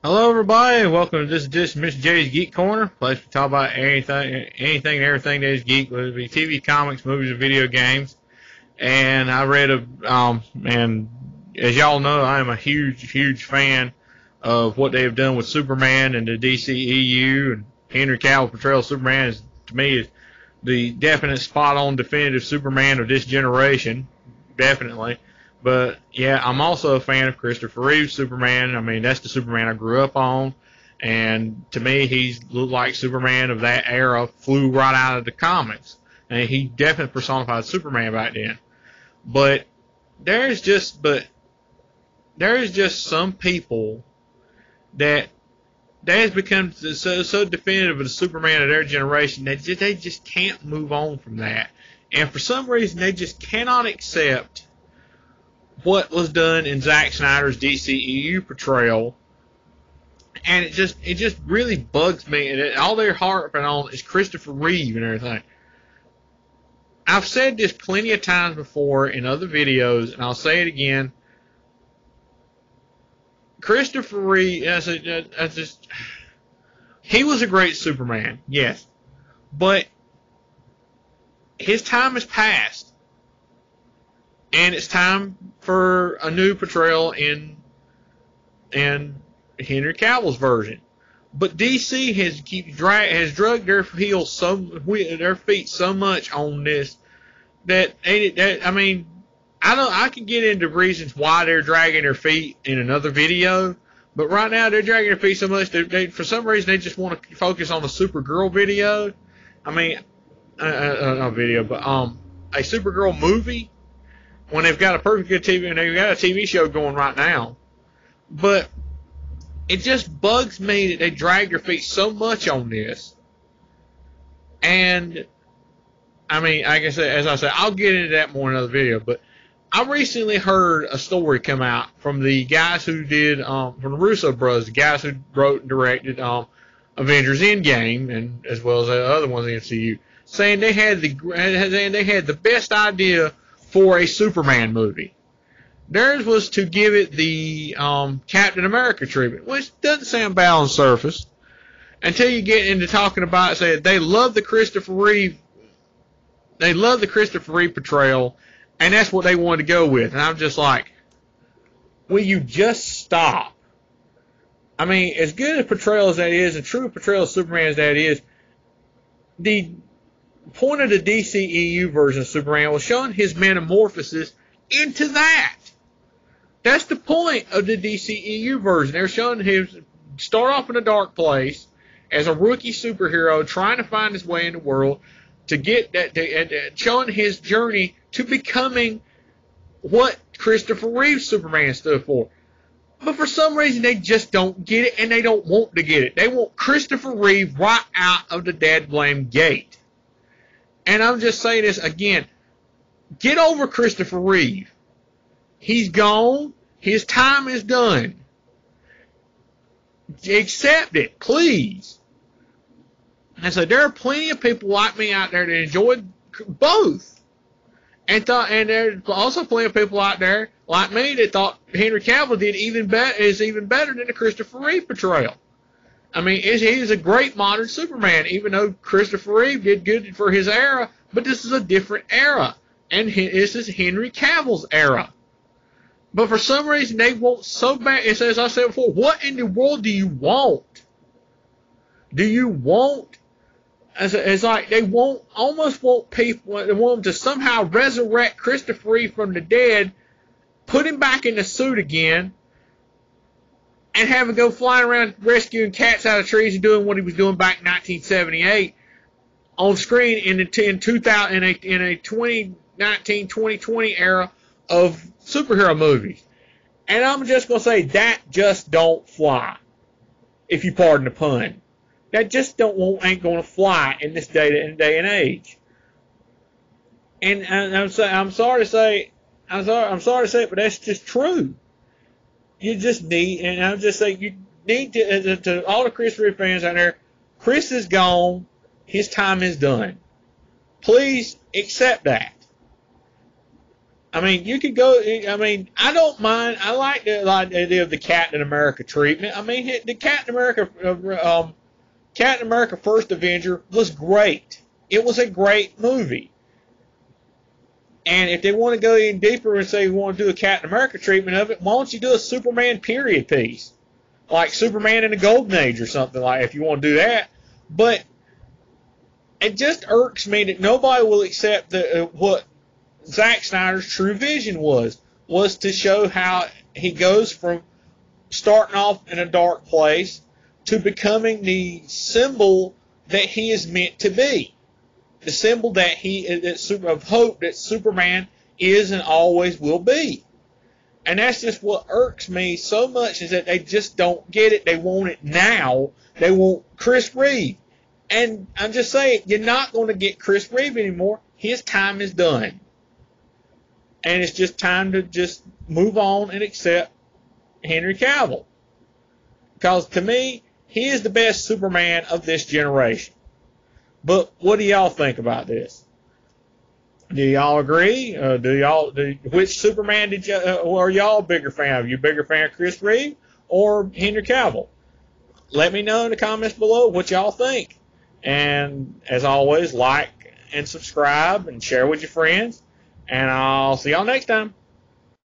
Hello, everybody. Welcome to this Mr. J's Geek Corner. Place we talk about anything and everything that is geek, whether it be TV, comics, movies, or video games. And I read and as y'all know, I am a huge fan of what they have done with Superman and the DCEU. And Henry Cavill portrayal of Superman is, to me, is the definite spot-on definitive Superman of this generation. Definitely. But, yeah, I'm also a fan of Christopher Reeve's Superman. I mean, that's the Superman I grew up on. And to me, he's looked like Superman of that era, flew right out of the comics. And he definitely personified Superman back then. But there is just some people that has become so definitive of the Superman of their generation that they just can't move on from that. And for some reason, they just cannot accept what was done in Zack Snyder's DCEU portrayal, and it just really bugs me. And all they're harping on is Christopher Reeve and everything. I've said this plenty of times before in other videos, and I'll say it again. Christopher Reeve, he was a great Superman, yes, but his time has passed. And it's time for a new portrayal in Henry Cavill's version. But DC has dragged their feet so much on this that I mean, I can get into reasons why they're dragging their feet in another video. But right now they're dragging their feet so much they for some reason they just want to focus on the Supergirl video. I mean, not video, but a Supergirl movie. When they've got a perfect good TV, and they've got a TV show going right now. But it just bugs me that they drag their feet so much on this. And, I mean, like I said, as I said, I'll get into that more in another video. But I recently heard a story come out from the guys who did, from the Russo brothers, the guys who wrote and directed Avengers Endgame, and as well as the other ones in the MCU, saying they had the best idea for a Superman movie. Theirs was to give it the Captain America treatment, which doesn't sound bad on the surface, until you get into talking about it, saying they love the Christopher Reeve portrayal, and that's what they wanted to go with. And I'm just like, will you just stop? I mean, as good a portrayal as that is, a true portrayal of Superman as that is, the point of the DCEU version of Superman was showing his metamorphosis into that. That's the point of the DCEU version. They're showing him start off in a dark place as a rookie superhero trying to find his way in the world to get that, showing his journey to becoming what Christopher Reeve's Superman stood for. But for some reason, they just don't get it, and they don't want to get it. They want Christopher Reeve right out of the dad blame gate. And I'm just saying this again. Get over Christopher Reeve. He's gone. His time is done. Accept it, please. And so there are plenty of people like me out there that enjoyed both. And there's also plenty of people out there like me that thought Henry Cavill is even better than the Christopher Reeve portrayal. I mean, he's a great modern Superman, even though Christopher Reeve did good for his era, but this is a different era, and this is Henry Cavill's era. But for some reason, they want so bad, as I said before, what in the world do you want? Do you want, it's like they almost want people, they want them to somehow resurrect Christopher Reeve from the dead, put him back in the suit again, and have him go flying around rescuing cats out of trees and doing what he was doing back in 1978 on screen in a 2019-2020 era of superhero movies. And I'm just going to say that just don't fly, if you pardon the pun. That just ain't going to fly in this day and age. And I'm sorry to say it, but that's just true. You just need, and I'm just saying, you need to all the Chris Reeve fans out there, Chris is gone. His time is done. Please accept that. I mean, you could go. I mean, I don't mind. I like the idea of the Captain America treatment. I mean, the Captain America First Avenger was great. It was a great movie. And if they want to go in deeper and say we want to do a Captain America treatment of it, why don't you do a Superman period piece? Like Superman in the Golden Age or something like, if you want to do that. But it just irks me that nobody will accept what Zack Snyder's true vision was to show how he goes from starting off in a dark place to becoming the symbol that he is meant to be. The symbol that of hope that Superman is and always will be. And that's just what irks me so much, is that they just don't get it. They want it now. They want Chris Reeve. And I'm just saying, you're not going to get Chris Reeve anymore. His time is done. And it's just time to just move on and accept Henry Cavill. Because to me, he is the best Superman of this generation. But what do y'all think about this? Do y'all agree? Which Superman are y'all a bigger fan of? You a bigger fan of Chris Reeve or Henry Cavill? Let me know in the comments below what y'all think. And as always, like and subscribe and share with your friends. And I'll see y'all next time.